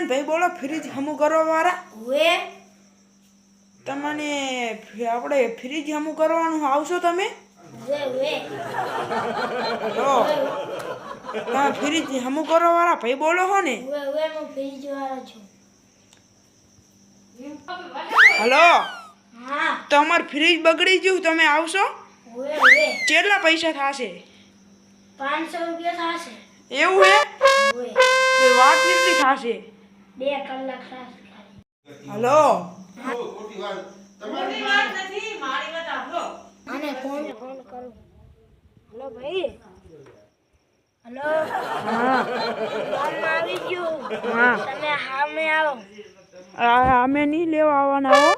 ઇમરાન ભાઈ બોલો ફ્રીજ હમું કરવા વાળા હવે તમને આપણે ફ્રીજ હમું કરવાનું આવશો તમે તો તમે ફ્રીજ હમું કરવા વાળા ભાઈ બોલો છો ને હું ફ્રીજ વાળો છું હલો હા તો અમાર ફ્રીજ બગડી ગયું તમે આવશો હવે કેટલા પૈસા થશે 500 રૂપિયા થશે એવું હે હવે તો વાત કેટલી થશે 2 કલાક થશે હલો અને ફોન કરું હલો ભાઈ હલો હા ફોન આવી ગયું હા તમે સામે આવો અમે નહીં લેવા આવવાના હો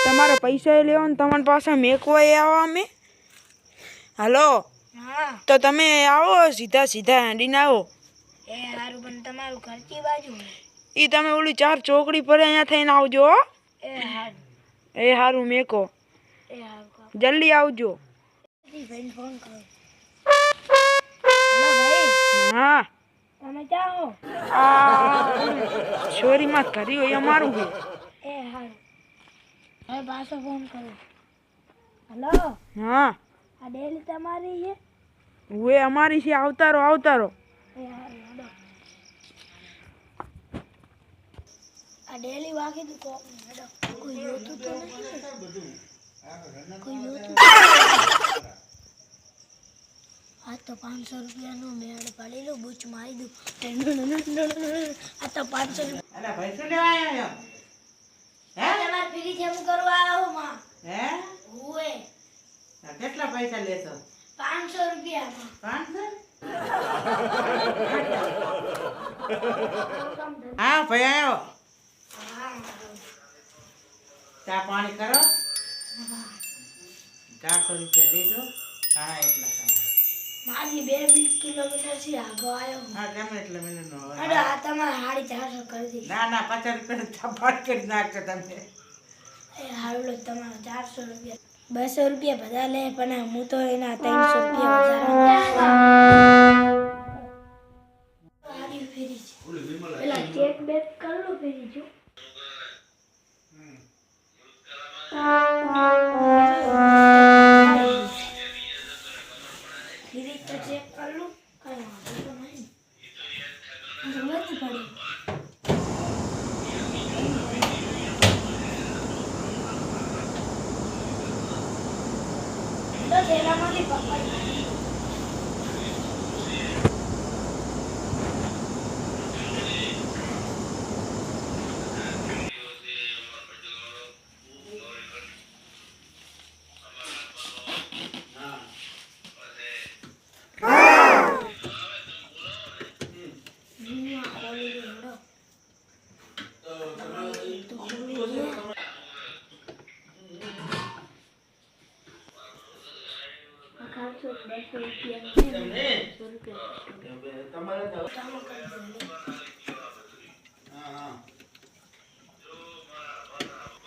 તમારા પૈસા લેવા ને તમારી પાસે મેકવા આવો અમે હલો હા તો તમે આવો સીધા સીધા હેડીને આવો એ હારું પણ તમારું ઘર કી બાજુ એ તમે ઓલી 4 ચોકડી પર અહીંયા થઈને આવજો હો એ હારું એ હારું મેકો એ હારું જલ્દી આવજો ભાઈ ફોન કરો હલો ભાઈ હા તમે ક્યાં હો આ ચોરીમાં કર્યું એ અમારું છે એ હારું હવે પાછો ફોન કરો હલો હા આ ડેલી તમારી છે હું અમારી છે આવતારો આવતારો એ હારું હલો આ ડેલી વાગી તું કોક હલો કોઈ જોતું તો નથી કોઈ જોતું આ તો 500 રૂપિયાનો મેળ પાડી લો બૂચ મારી દઉં આ તો 500 રૂપિયા અલા પૈસા લેવા આવ્યા હે તમારે ફ્રી જેમ કરવા આવો માં હે હુએ કેટલા પૈસા લેશો 500 રૂપિયા 500 હા ભાઈ આવ્યો હા ચા પાણી કરો 400 રૂપિયા લેજો ઘણા એટલા મારી 2 કિલોમીટર થી આગળ આવ્યો હા ગમે એટલે મિનિટનો અરે આ તમારે 450 કરી દી ના ના 50 રૂપિયા ચપાટ કરી નાખો તમે એ હાલો તમારો 400 રૂપિયા 200 રૂપિયા બધા લે પણ હું તો એના 300 રૂપિયા વધારા આડી ફેરી છે પેલા ચેક બેક કર લો ફેરી જો ફેરી તો ચેક કર લો કઈ વાંધો તો નહીં જરૂરત નહીં પડી તો થેલામાંથી પકડ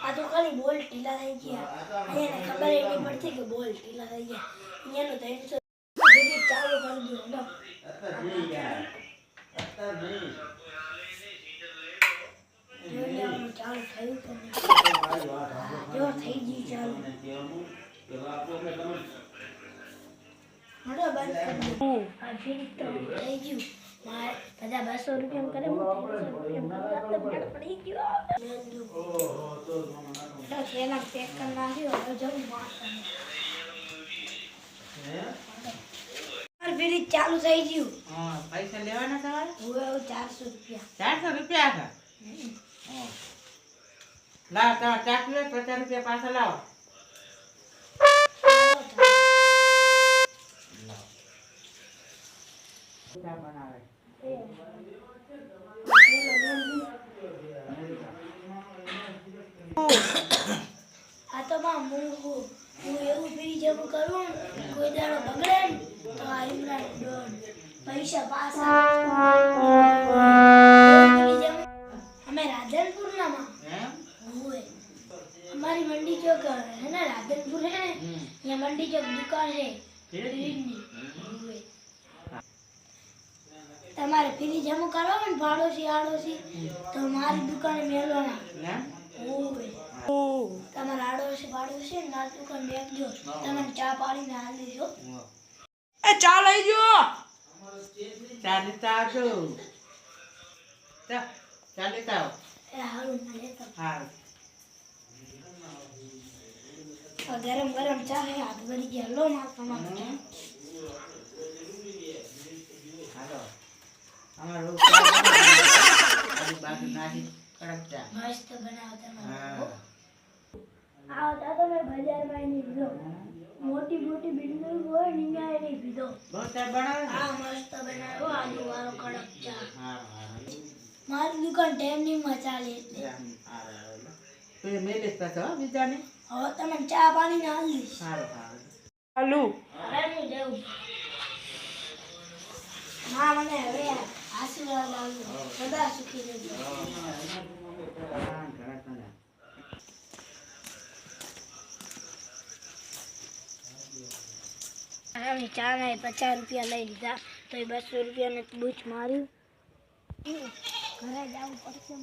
આ તો ખાલી બોલ ઢીલા થઈ ગયા અહીંયા ખબર એ નહીં પડતી કે બોલ ઢીલા થઈ ગયા અહીંયાનું 300 વિડિયો ચાલુ કરી દો ચાલુ થયું કે નહીં જો થઈ ગયું ચાલુ હડો બંધ કરી દો આ ફિર તો થઈ ગયું મારે બધા 200 રૂપિયા કરે હું 300 રૂપિયા પડી ગયો તો ખેલા પેક કરી નાખ્યો હવે જવું માર ફિર ચાલુ થઈ ગયું હા પૈસા લેવાના તમારે હું 400 રૂપિયા 400 રૂપિયા હતા લાવ તમારે ચાકુ 50 રૂપિયા પાછા લાવો બનાવે આ તો માં હું એવું ફ્રી જેવું કરું કોઈ દાડો બગડે ને તો આ ઇમરાન પૈસા પાછા અમે રાધનપુરના માં હોય અમારી મંડી ચોક હે ને રાધનપુર હે ને અહીંયા મંડી ચોક દુકાન છે ફ્રીજની તમારે ફ્રી જમા કરો ને પાડોશી આડોશી તો મારી દુકાને મેળવાના તમારા આડોશી પાડોશી ને મારી દુકાન બેસજો તમને ચા પાડીને હાલ દેજો એ ચા લઈ જો ચા લેતા આવજો ચા લેતા આવો એ હારું ના લેતા હા ગરમ ગરમ ચા હે હાથ ભરી ગયા લો માં તમારે હાલો અમારો બાકી નાખી કડક ચા મસ્ત બનાવો તમે હા આવો તો તમે બજારમાં ની પીધો મોટી મોટી બિલ્ડિંગ હોય નિયા એની પીધો બહુ ચા બનાવે ને? આ મસ્ત બનાવો આલુ વાળો કડક ચા હા હા મારી દુકાન ટાઈમની માં ચાલે એટલે તો એ મેલેજ પાછો હો બીજાને હવે તમે ચા પાણી ને હાલ દઈશ સારું સારું ચાલુ હવે હું દેવું માં મને હવે આશીર્વાદ આવજો સદા સુખી રહેજો અમે ચા ના 50 રૂપિયા લઈ લીધા તો એ 200 રૂપિયા ને બૂચ માર્યું ઘરે જવું પડશે